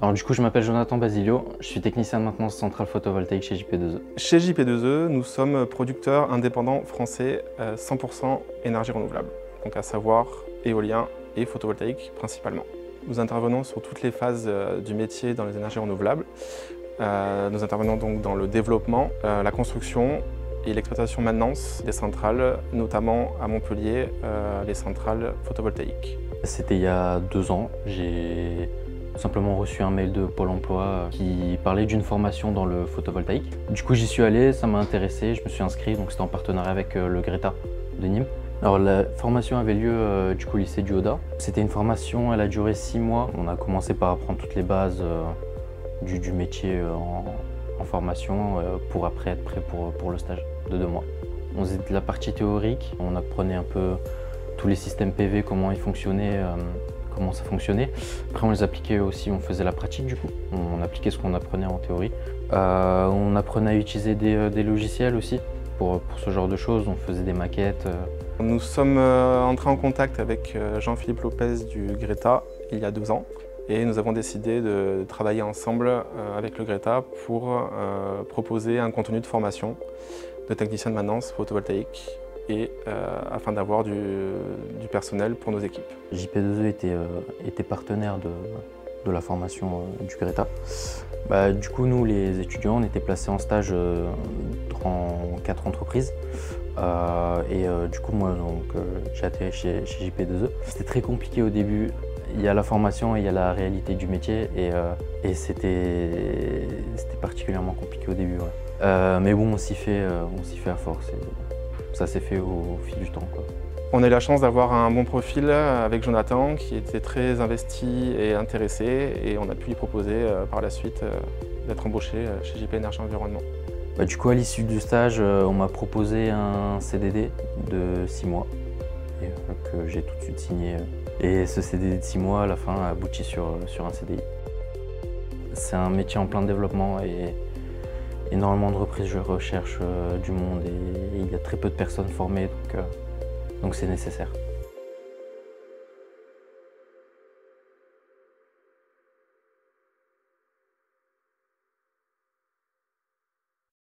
Alors du coup, je m'appelle Jonathan Basilio, je suis technicien de maintenance centrale photovoltaïque chez JP2E. Chez JP2E, nous sommes producteurs indépendants français 100% énergie renouvelable, donc à savoir éolien et photovoltaïque principalement. Nous intervenons sur toutes les phases du métier dans les énergies renouvelables. Nous intervenons donc dans le développement, la construction et l'exploitation maintenance des centrales, notamment à Montpellier, les centrales photovoltaïques. C'était il y a 2 ans, j'ai simplement reçu un mail de Pôle emploi qui parlait d'une formation dans le photovoltaïque. Du coup, j'y suis allé, ça m'a intéressé, je me suis inscrit, donc c'était en partenariat avec le Greta de Nîmes. Alors la formation avait lieu du coup au lycée du Hauda. C'était une formation, elle a duré 6 mois. On a commencé par apprendre toutes les bases du métier en formation pour après être prêt pour le stage de 2 mois. On faisait de la partie théorique, on apprenait un peu tous les systèmes PV, comment ils fonctionnaient, comment ça fonctionnait. Après on les appliquait aussi, on faisait la pratique du coup. On appliquait ce qu'on apprenait en théorie. On apprenait à utiliser des logiciels aussi pour ce genre de choses. On faisait des maquettes. Nous sommes entrés en contact avec Jean-Philippe Lopez du Greta il y a 2 ans et nous avons décidé de travailler ensemble avec le Greta pour proposer un contenu de formation de technicien de maintenance photovoltaïque et afin d'avoir du personnel pour nos équipes. JP2E était partenaire de la formation du Greta. Du coup, nous, les étudiants, on était placés en stage dans 4 entreprises. Du coup, moi, j'ai atterri chez JP2E. C'était très compliqué au début. Il y a la formation et il y a la réalité du métier et c'était particulièrement compliqué au début. Ouais. Mais bon, on s'y fait à force. Ça s'est fait au fil du temps, quoi. On a eu la chance d'avoir un bon profil avec Jonathan qui était très investi et intéressé et on a pu lui proposer par la suite d'être embauché chez JP Énergie Environnement. Du coup, à l'issue du stage, on m'a proposé un CDD de 6 mois et, que j'ai tout de suite signé. Et ce CDD de 6 mois, à la fin, a abouti sur un CDI. C'est un métier en plein développement et énormément de reprises recherchent du monde et il y a très peu de personnes formées, donc c'est nécessaire.